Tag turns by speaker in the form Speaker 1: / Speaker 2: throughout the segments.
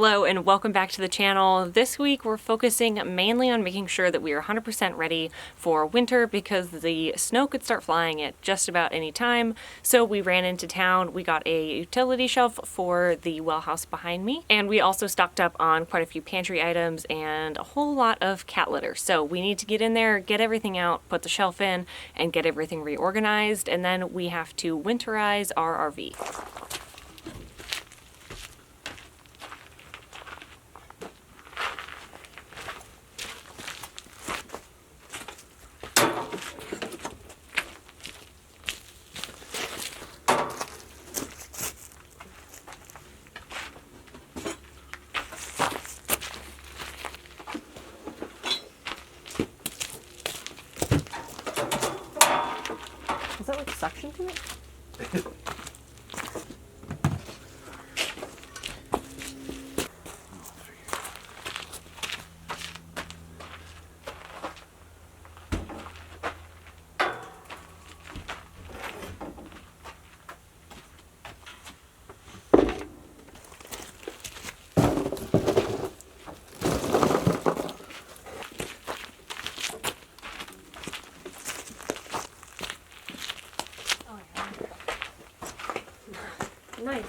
Speaker 1: Hello and welcome back to the channel. This week we're focusing mainly on making sure that we are 100% ready for winter because the snow could start flying at just about any time. So we ran into town, we got a utility shelf for the well house behind me, and we also stocked up on quite a few pantry items and a whole lot of cat litter. So we need to get in there, get everything out, put the shelf in, and get everything reorganized, and then we have to winterize our RV. Is that like suction to it? Nice.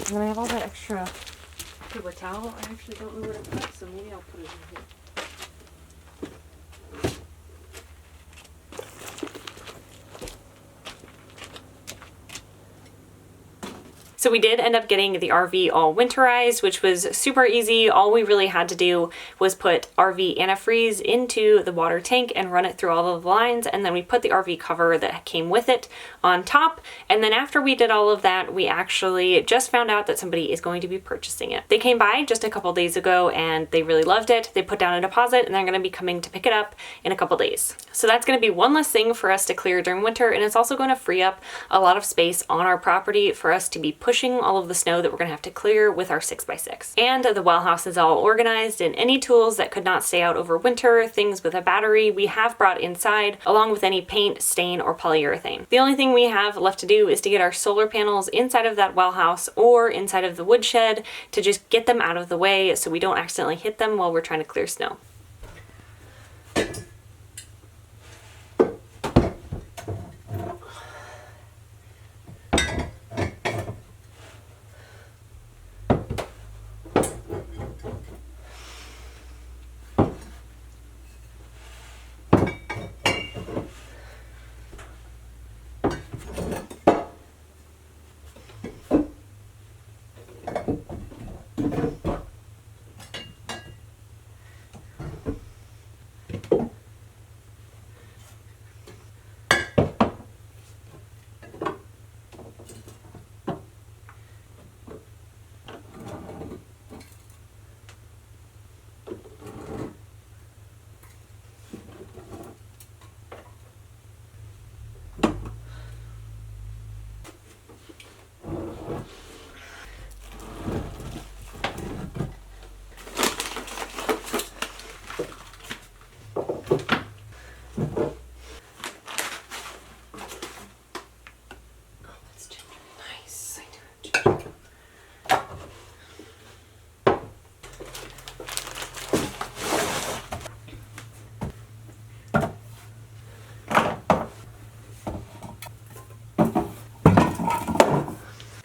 Speaker 1: And then I have all that extra paper towel. I actually don't know where to put it, so maybe I'll put it in here. So we did end up getting the RV all winterized, which was super easy. All we really had to do was put RV antifreeze into the water tank and run it through all of the lines, and then we put the RV cover that came with it on top. And then after we did all of that, we actually just found out that somebody is going to be purchasing it. They came by just a couple days ago and they really loved it. They put down a deposit and they're going to be coming to pick it up in a couple days. So that's going to be one less thing for us to clear during winter, and it's also going to free up a lot of space on our property for us to be pushing all of the snow that we're going to have to clear with our 6x6. And the well house is all organized, and any tools that could not stay out over winter, things with a battery, we have brought inside, along with any paint, stain, or polyurethane. The only thing we have left to do is to get our solar panels inside of that well house or inside of the woodshed to just get them out of the way so we don't accidentally hit them while we're trying to clear snow.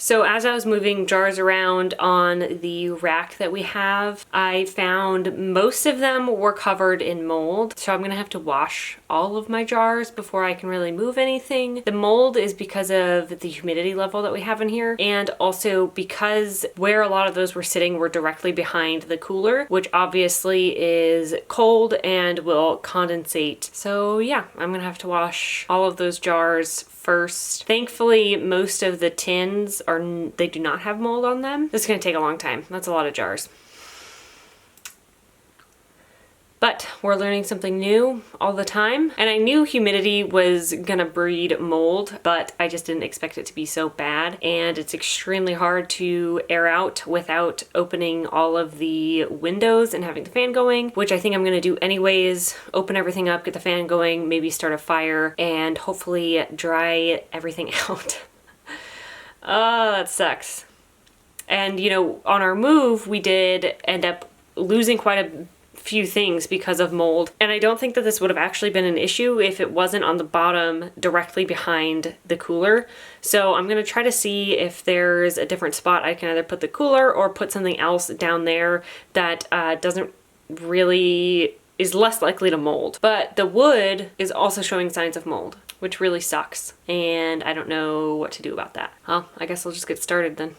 Speaker 1: So as I was moving jars around on the rack that we have, I found most of them were covered in mold. So I'm gonna have to wash all of my jars before I can really move anything. The mold is because of the humidity level that we have in here, and also because where a lot of those were sitting were directly behind the cooler, which obviously is cold and will condensate. So yeah, I'm gonna have to wash all of those jars first. Thankfully, most of the tins they do not have mold on them. This is gonna take a long time. That's a lot of jars. But we're learning something new all the time. And I knew humidity was gonna breed mold, but I just didn't expect it to be so bad. And it's extremely hard to air out without opening all of the windows and having the fan going, which I think I'm gonna do anyways. Open everything up, get the fan going, maybe start a fire, and hopefully dry everything out. Oh, that sucks. And you know, on our move, we did end up losing quite a few things because of mold. And I don't think that this would have actually been an issue if it wasn't on the bottom directly behind the cooler. So I'm gonna try to see if there's a different spot I can either put the cooler or put something else down there that is less likely to mold. But the wood is also showing signs of mold, which really sucks. And I don't know what to do about that. Well, I guess I'll just get started then.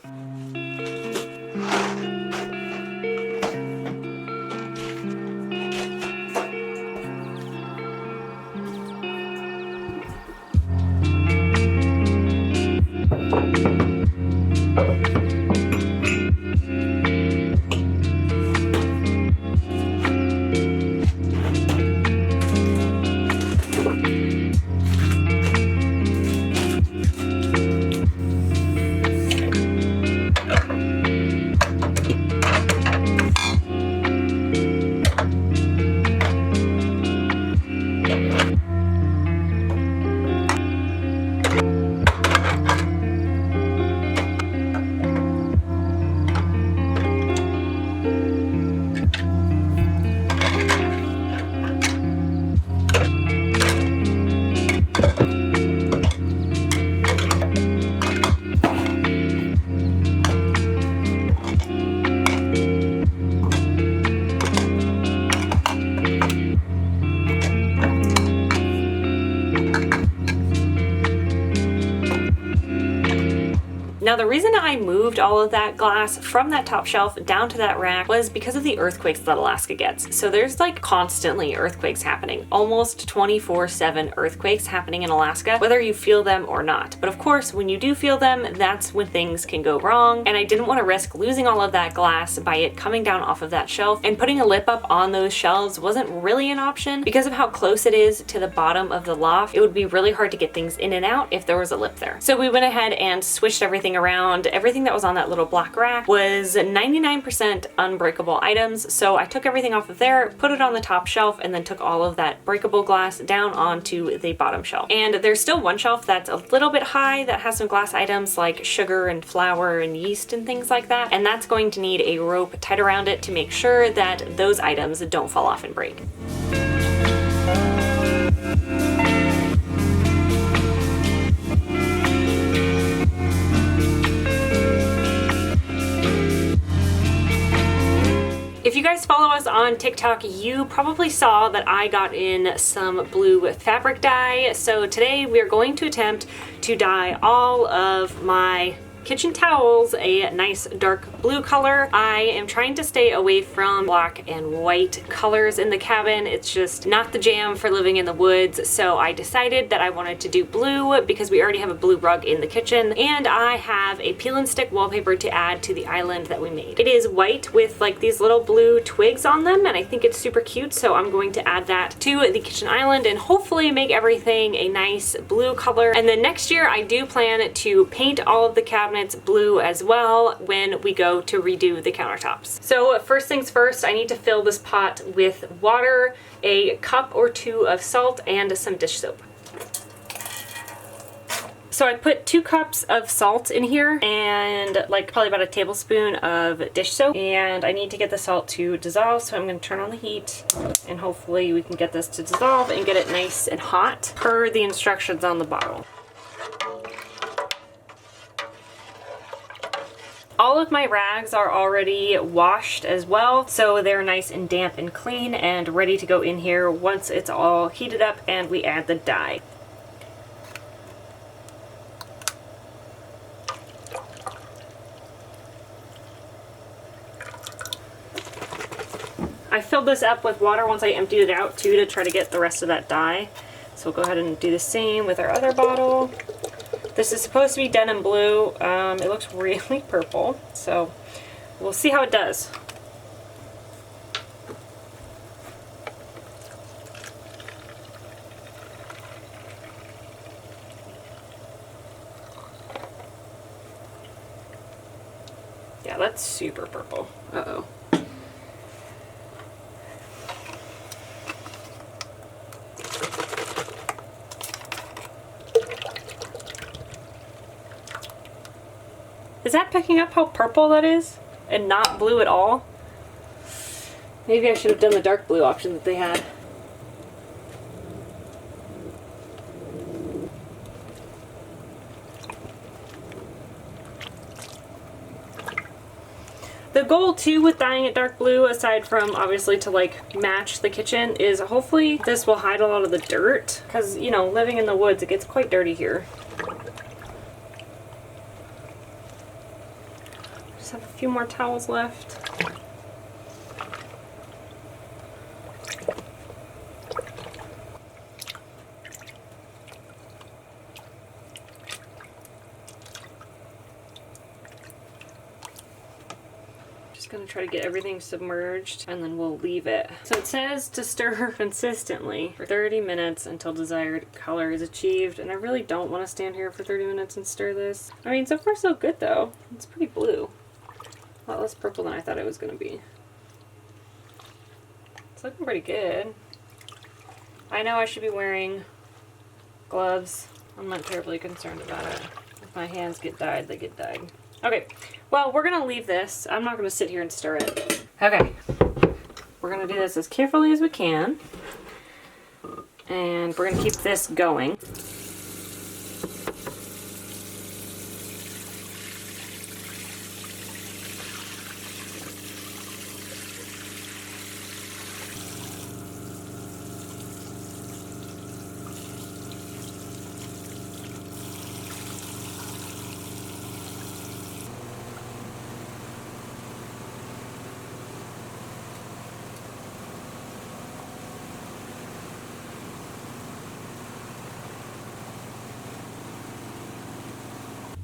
Speaker 1: Now the reason I moved all of that glass from that top shelf down to that rack was because of the earthquakes that Alaska gets. So there's like constantly earthquakes happening, almost 24/7 earthquakes happening in Alaska, whether you feel them or not. But of course, when you do feel them, that's when things can go wrong. And I didn't want to risk losing all of that glass by it coming down off of that shelf, and putting a lip up on those shelves wasn't really an option because of how close it is to the bottom of the loft. It would be really hard to get things in and out if there was a lip there. So we went ahead and switched everything around. Everything that was on that little black rack was 99% unbreakable items. So I took everything off of there, put it on the top shelf, and then took all of that breakable glass down onto the bottom shelf. And there's still one shelf that's a little bit high that has some glass items like sugar and flour and yeast and things like that. And that's going to need a rope tied around it to make sure that those items don't fall off and break. If you guys follow us on TikTok, you probably saw that I got in some blue fabric dye. So today we are going to attempt to dye all of my kitchen towels a nice dark blue color. I am trying to stay away from black and white colors in the cabin. It's just not the jam for living in the woods. So I decided that I wanted to do blue because we already have a blue rug in the kitchen, and I have a peel and stick wallpaper to add to the island that we made. It is white with like these little blue twigs on them, and I think it's super cute. So I'm going to add that to the kitchen island and hopefully make everything a nice blue color. And then next year I do plan to paint all of the cabinets blue as well when we go to redo the countertops. So first things first, I need to fill this pot with water, a cup or two of salt, and some dish soap. So I put 2 cups of salt in here and like probably about a tablespoon of dish soap, and I need to get the salt to dissolve, so I'm going to turn on the heat and hopefully we can get this to dissolve and get it nice and hot per the instructions on the bottle. All of my rags are already washed as well, so they're nice and damp and clean and ready to go in here once it's all heated up and we add the dye. I filled this up with water once I emptied it out too to try to get the rest of that dye. So we'll go ahead and do the same with our other bottle. This is supposed to be denim blue. It looks really purple, so we'll see how it does. that's super purple. Uh-oh. Is that picking up how purple that is? And not blue at all? Maybe I should have done the dark blue option that they had. The goal too with dyeing it dark blue, aside from obviously to like match the kitchen, is hopefully this will hide a lot of the dirt. Because, you know, living in the woods, it gets quite dirty here. Just have a few more towels left. Gonna try to get everything submerged and then we'll leave it. So it says to stir consistently for 30 minutes until desired color is achieved, and I really don't want to stand here for 30 minutes and stir this. I mean, so far so good though. It's pretty blue. A lot less purple than I thought it was gonna be. It's looking pretty good. I know I should be wearing gloves. I'm not terribly concerned about it. If my hands get dyed, they get dyed. Okay, well, we're gonna leave this. I'm not gonna sit here and stir it. Okay, we're gonna do this as carefully as we can. And we're gonna keep this going.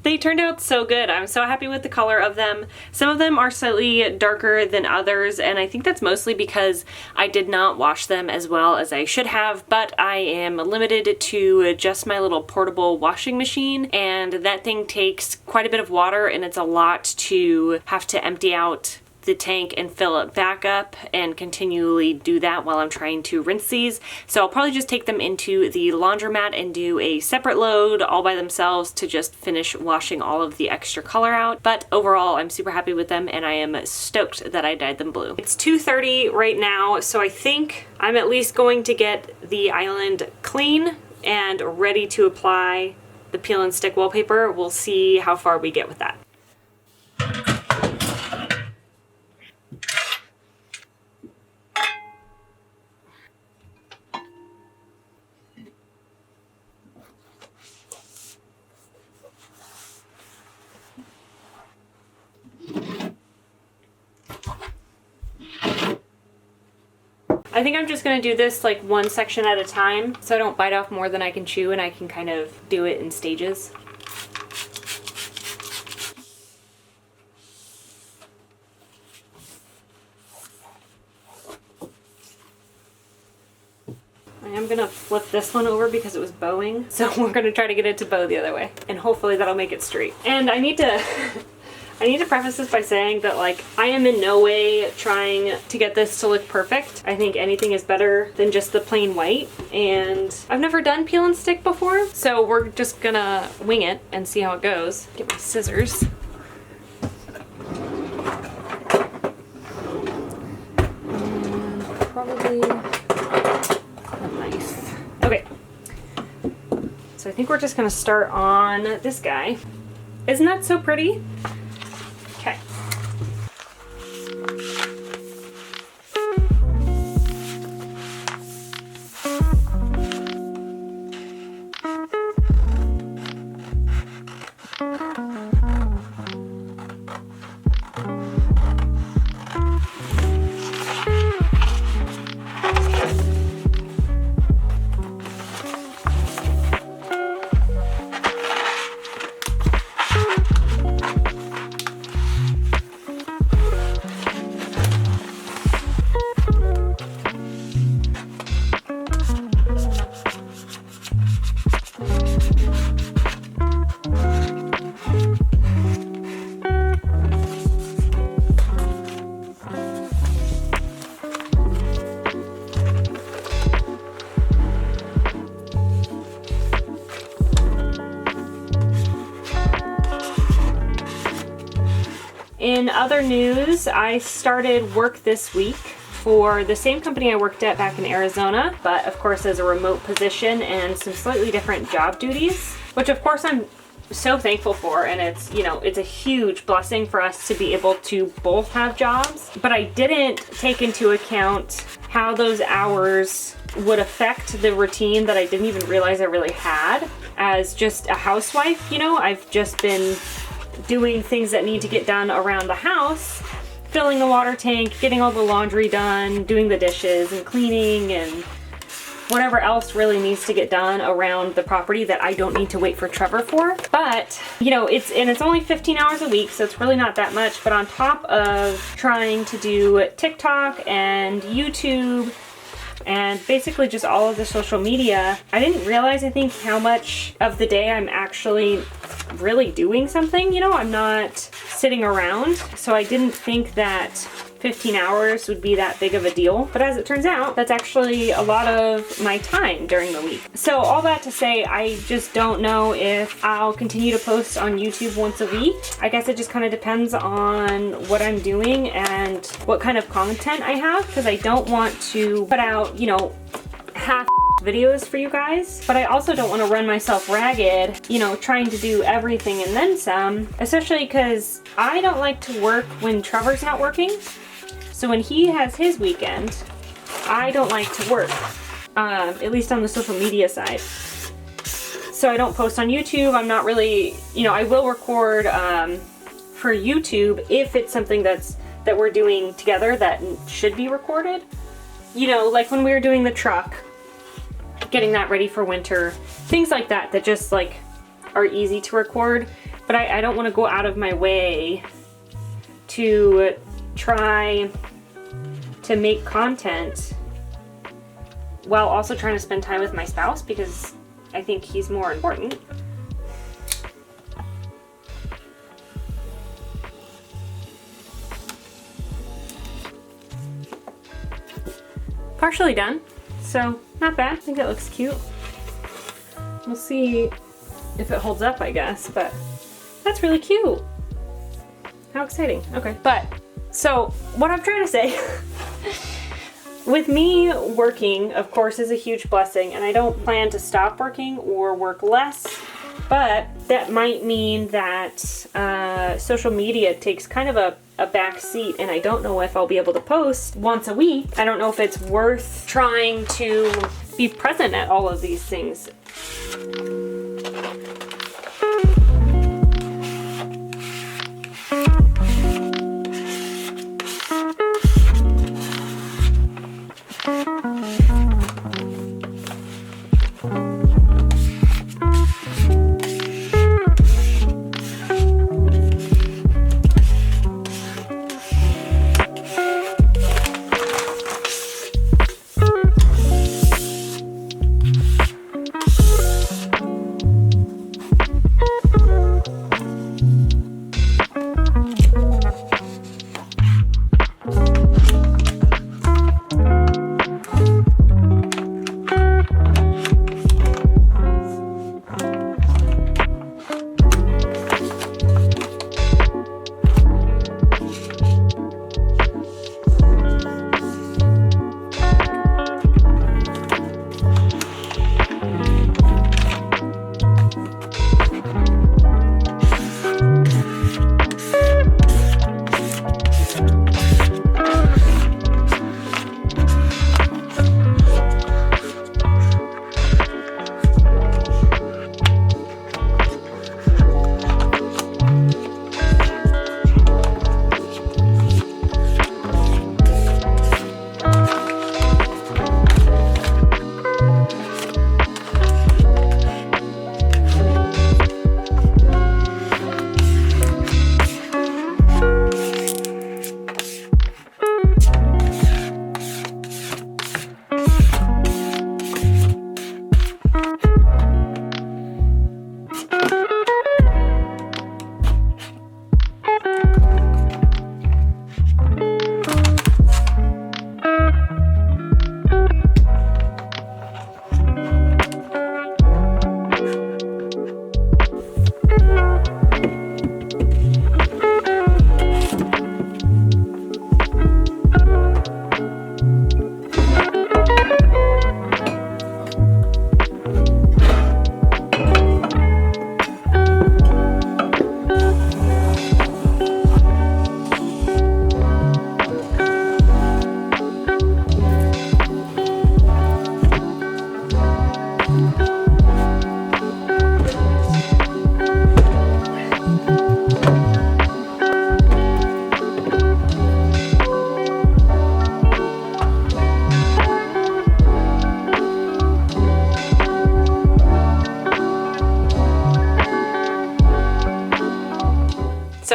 Speaker 1: They turned out so good. I'm so happy with the color of them. Some of them are slightly darker than others, and I think that's mostly because I did not wash them as well as I should have, but I am limited to just my little portable washing machine, and that thing takes quite a bit of water, and it's a lot to have to empty out the tank and fill it back up and continually do that while I'm trying to rinse these. So I'll probably just take them into the laundromat and do a separate load all by themselves to just finish washing all of the extra color out. But overall, I'm super happy with them and I am stoked that I dyed them blue. It's 2:30 right now, so I think I'm at least going to get the island clean and ready to apply the peel and stick wallpaper. We'll see how far we get with that. I think I'm just going to do this like one section at a time so I don't bite off more than I can chew, and I can kind of do it in stages. I am going to flip this one over because it was bowing, so we're going to try to get it to bow the other way, and hopefully that'll make it straight. And I need to preface this by saying that, like, I am in no way trying to get this to look perfect. I think anything is better than just the plain white, and I've never done peel and stick before, so we're just gonna wing it and see how it goes. Get my scissors. And probably a knife. Okay, so I think we're just gonna start on this guy. Isn't that so pretty? Okay. other news, I started work this week for the same company I worked at back in Arizona, but of course as a remote position and some slightly different job duties, which of course I'm so thankful for, and it's, you know, it's a huge blessing for us to be able to both have jobs. But I didn't take into account how those hours would affect the routine that I didn't even realize I really had as just a housewife. You know, I've just been doing things that need to get done around the house, filling the water tank, getting all the laundry done, doing the dishes and cleaning and whatever else really needs to get done around the property that I don't need to wait for Trevor for. But, you know, it's only 15 hours a week, so it's really not that much. But on top of trying to do TikTok and YouTube and basically just all of the social media, I didn't realize, I think, how much of the day I'm actually really doing something. You know, I'm not sitting around, so I didn't think that 15 hours would be that big of a deal. But as it turns out, that's actually a lot of my time during the week. So all that to say, I just don't know if I'll continue to post on YouTube once a week. I guess it just kind of depends on what I'm doing and what kind of content I have, because I don't want to put out, you know, half videos for you guys, but I also don't want to run myself ragged, you know, trying to do everything and then some, especially because I don't like to work when Trevor's not working. So when he has his weekend, I don't like to work, at least on the social media side. So I don't post on YouTube. I'm not really, you know, I will record for YouTube if it's something that we're doing together that should be recorded. You know, like when we were doing the truck, getting that ready for winter, things like that that just like are easy to record. But I don't want to go out of my way to try to make content while also trying to spend time with my spouse, because I think he's more important. Partially done, so not bad. I think it looks cute. We'll see if it holds up, I guess, but that's really cute. How exciting. Okay, but so what I'm trying to say with me working, of course, is a huge blessing, and I don't plan to stop working or work less, but that might mean that social media takes kind of a back seat, and I don't know if I'll be able to post once a week. I don't know if it's worth trying to be present at all of these things.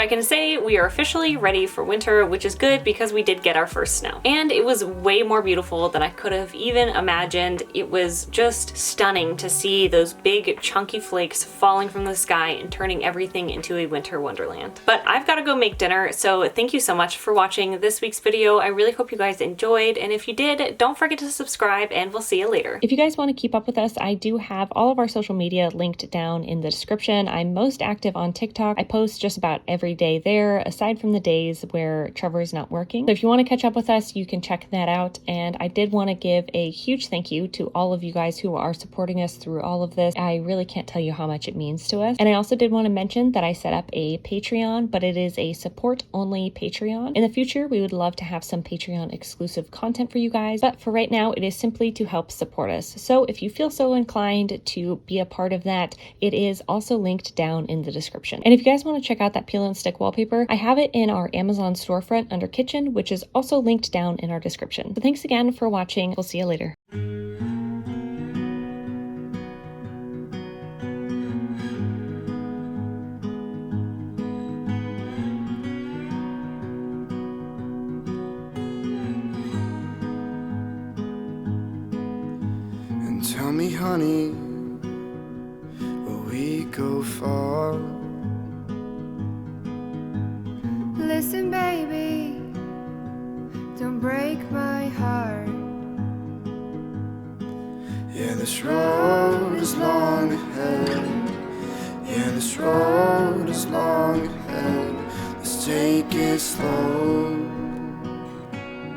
Speaker 1: I can say we are officially ready for winter, which is good because we did get our first snow. And it was way more beautiful than I could have even imagined. It was just stunning to see those big chunky flakes falling from the sky and turning everything into a winter wonderland. But I've got to go make dinner, so thank you so much for watching this week's video. I really hope you guys enjoyed, and if you did, don't forget to subscribe, and we'll see you later. If you guys want to keep up with us, I do have all of our social media linked down in the description. I'm most active on TikTok. I post just about every day there, aside from the days where Trevor is not working. So if you want to catch up with us, you can check that out. And I did want to give a huge thank you to all of you guys who are supporting us through all of this. I really can't tell you how much it means to us. And I also did want to mention that I set up a Patreon, but it is a support-only Patreon. In the future, we would love to have some Patreon exclusive content for you guys, but for right now, it is simply to help support us. So if you feel so inclined to be a part of that, it is also linked down in the description. And if you guys want to check out that peel and stick wallpaper, I have it in our Amazon storefront under kitchen, which is also linked down in our description. So thanks again for watching. We'll see you later.
Speaker 2: And tell me, honey, will we go far?
Speaker 3: Listen, baby, don't break my heart.
Speaker 2: Yeah, this road is long ahead. Yeah, this road is long ahead. Let's take it slow.